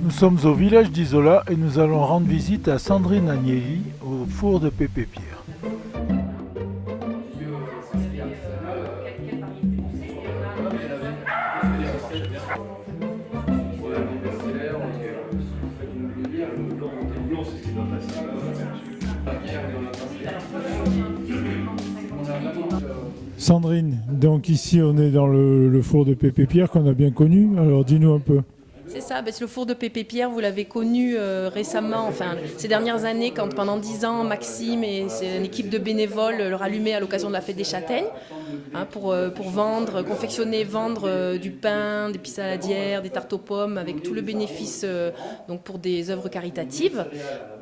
Nous sommes au village d'Isola et nous allons rendre visite à Sandrine Agnelli au four de Pépé Pierre. Sandrine, donc ici on est dans le four de Pépé Pierre qu'on a bien connu, alors dis-nous un peu. C'est ça, le four de Pépé Pierre, vous l'avez connu récemment, enfin ces dernières années, quand pendant 10 ans, Maxime et une équipe de bénévoles le rallumaient à l'occasion de la fête des châtaignes, pour vendre, confectionner, vendre du pain, des pistes saladières, des tartes aux pommes, avec tout le bénéfice donc pour des œuvres caritatives.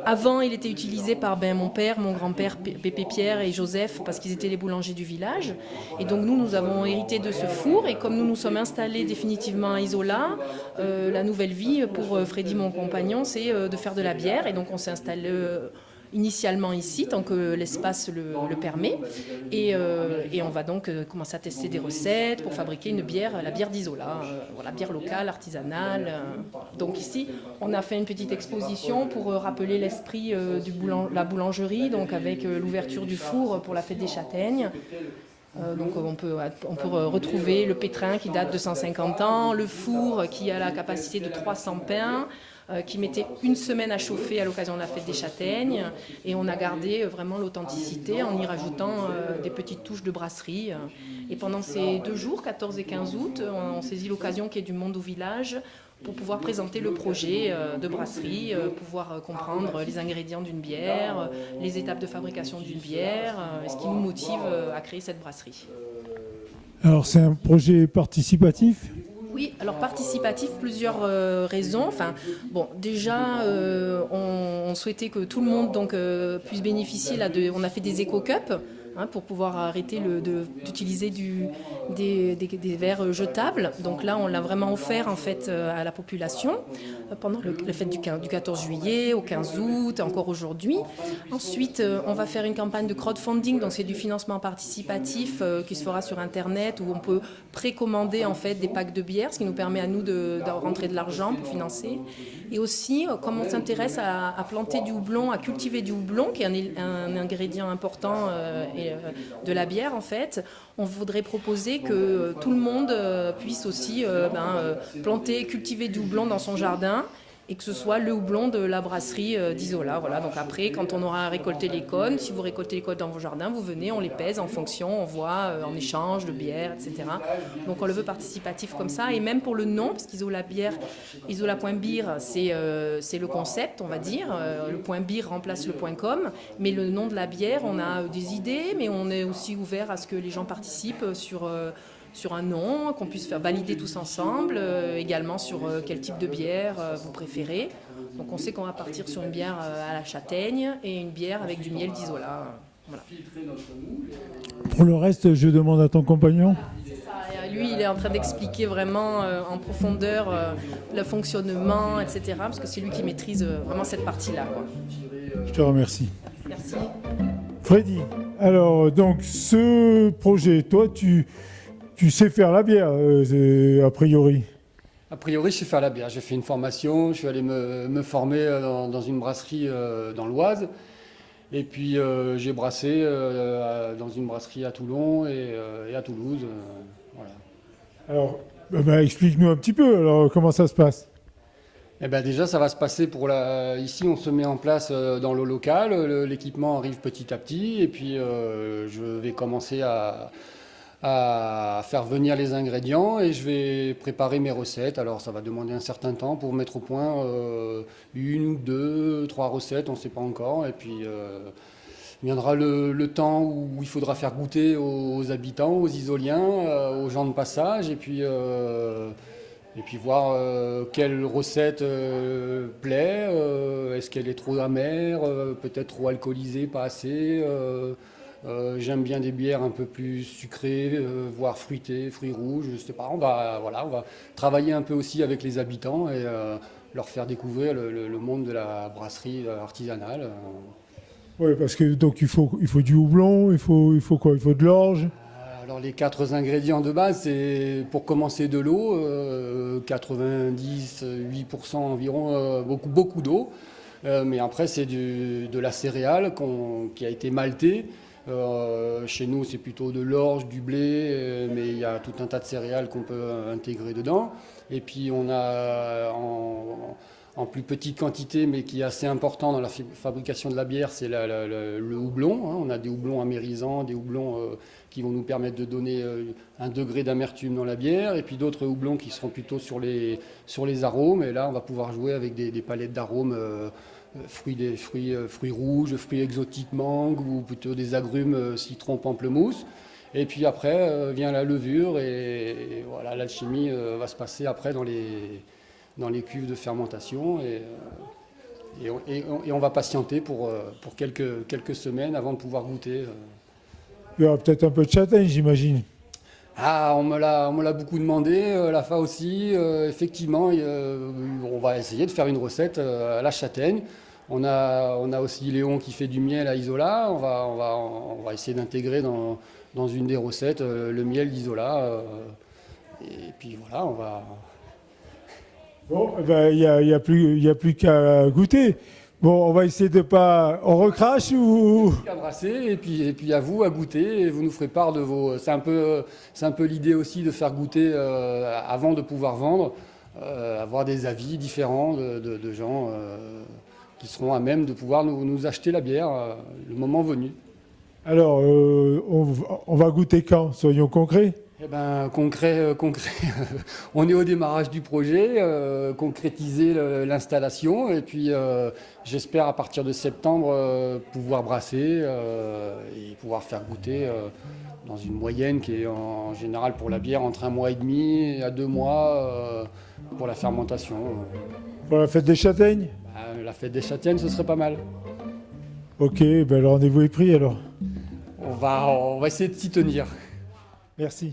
Avant, il était utilisé par mon père, mon grand-père, Pépé Pierre et Joseph, parce qu'ils étaient les boulangers du village. Et donc nous avons hérité de ce four, et comme nous nous sommes installés définitivement à Isola, la nouvelle vie pour Freddy, mon compagnon, c'est de faire de la bière. Et donc on s'est installé initialement ici, tant que l'espace le permet. Et on va donc commencer à tester des recettes pour fabriquer une bière, la bière d'Isola, voilà, bière locale, artisanale. Donc ici, on a fait une petite exposition pour rappeler l'esprit de la boulangerie, donc avec l'ouverture du four pour la fête des châtaignes. Donc on peut retrouver le pétrin qui date de 150 ans, le four qui a la capacité de 300 pains, qui mettait une semaine à chauffer à l'occasion de la fête des châtaignes. Et on a gardé vraiment l'authenticité en y rajoutant des petites touches de brasserie. Et pendant ces 2 jours, 14 et 15 août, on saisit l'occasion qu'il y ait du monde au village pour pouvoir présenter le projet de brasserie, pouvoir comprendre les ingrédients d'une bière, les étapes de fabrication d'une bière, et ce qui nous motive à créer cette brasserie. Alors c'est un projet participatif ? Oui, alors participatif, plusieurs raisons. Enfin, bon, déjà, on souhaitait que tout le monde puisse bénéficier. On a fait des éco-cups pour pouvoir arrêter d'utiliser des verres jetables. Donc là, on l'a vraiment offert en fait à la population pendant la fête du 14 juillet, au 15 août, encore aujourd'hui. Ensuite, on va faire une campagne de crowdfunding, donc c'est du financement participatif qui se fera sur Internet, où on peut précommander en fait des packs de bière, ce qui nous permet à nous de rentrer de l'argent pour financer. Et aussi, comme on s'intéresse à planter du houblon, à cultiver du houblon, qui est un ingrédient important de la bière en fait, on voudrait proposer que tout le monde puisse aussi planter, cultiver du houblon dans son jardin, et que ce soit le houblon de la brasserie d'Isola. Voilà. Donc après, quand on aura récolté les cônes, si vous récoltez les cônes dans vos jardins, vous venez, on les pèse en fonction, on voit en échange de bière, etc. Donc on le veut participatif comme ça. Et même pour le nom, parce qu'Isola bière, Isola.beer, c'est le concept, on va dire. Le point .beer remplace le point .com. Mais le nom de la bière, on a des idées, mais on est aussi ouvert à ce que les gens participent sur un nom, qu'on puisse faire valider tous ensemble, également sur quel type de bière vous préférez. Donc on sait qu'on va partir sur une bière à la châtaigne et une bière avec du miel d'Isola. Voilà. Pour le reste, je demande à ton compagnon. C'est ça. Lui, il est en train d'expliquer vraiment en profondeur le fonctionnement, etc. Parce que c'est lui qui maîtrise vraiment cette partie-là, quoi. Je te remercie. Merci. Freddy, alors donc ce projet, toi tu sais faire la bière, a priori. A priori, je sais faire la bière. J'ai fait une formation, je suis allé me former dans une brasserie dans l'Oise. Et puis j'ai brassé dans une brasserie à Toulon et à Toulouse. Voilà. Alors, explique-nous un petit peu, alors, comment ça se passe ? Eh ben déjà, ça va se passer ici, on se met en place dans le local. L'équipement arrive petit à petit. Et puis je vais commencer à faire venir les ingrédients et je vais préparer mes recettes. Alors ça va demander un certain temps pour mettre au point 1 ou 2, 3 recettes, on ne sait pas encore. Et puis viendra le temps où il faudra faire goûter aux habitants, aux Isoliens, aux gens de passage, et puis voir quelle recette plaît. Est-ce qu'elle est trop amère, peut-être trop alcoolisée, pas assez. J'aime bien des bières un peu plus sucrées, voire fruitées, fruits rouges, je sais pas. On va travailler un peu aussi avec les habitants et leur faire découvrir le monde de la brasserie artisanale. Oui, parce que donc il faut du houblon, il faut quoi ? Il faut de l'orge. Alors les 4 ingrédients de base, c'est pour commencer de l'eau, 98% environ, beaucoup d'eau. Mais après c'est de la céréale qui a été maltée. Chez nous c'est plutôt de l'orge, du blé, mais il y a tout un tas de céréales qu'on peut intégrer dedans. Et puis on a en plus petite quantité, mais qui est assez important dans la fabrication de la bière, c'est le houblon. Hein. On a des houblons amérisants, des houblons qui vont nous permettre de donner un degré d'amertume dans la bière, et puis d'autres houblons qui seront plutôt sur les arômes. Et là, on va pouvoir jouer avec des palettes d'arômes, fruits rouges, fruits exotiques, mangue, ou plutôt des agrumes, citron, pamplemousse. Et puis après vient la levure, et voilà, l'alchimie va se passer après dans les cuves de fermentation, et on va patienter pour quelques semaines avant de pouvoir goûter. Il y aura peut-être un peu de châtaigne, j'imagine. Ah, on me l'a beaucoup demandé, la FA aussi. Effectivement, on va essayer de faire une recette à la châtaigne. On a aussi Léon qui fait du miel à Isola. On va essayer d'intégrer dans une des recettes le miel d'Isola. Et puis voilà, on va... Bon, ben, il y a plus qu'à goûter. Bon, on va essayer de pas... On recrache ou... À brasser, et puis à vous à goûter, et vous nous ferez part de vos... C'est un peu l'idée aussi de faire goûter avant de pouvoir vendre, avoir des avis différents de gens qui seront à même de pouvoir nous acheter la bière le moment venu. Alors, on va goûter quand? Soyons concrets. Eh ben, concret. On est au démarrage du projet, concrétiser l'installation, et puis j'espère à partir de septembre pouvoir brasser et pouvoir faire goûter dans une moyenne qui est en général pour la bière entre 1 mois et demi à 2 mois pour la fermentation. Pour la fête des châtaignes? La fête des châtaignes, ce serait pas mal. Ok, ben le rendez-vous est pris alors. On va essayer de s'y tenir. Merci.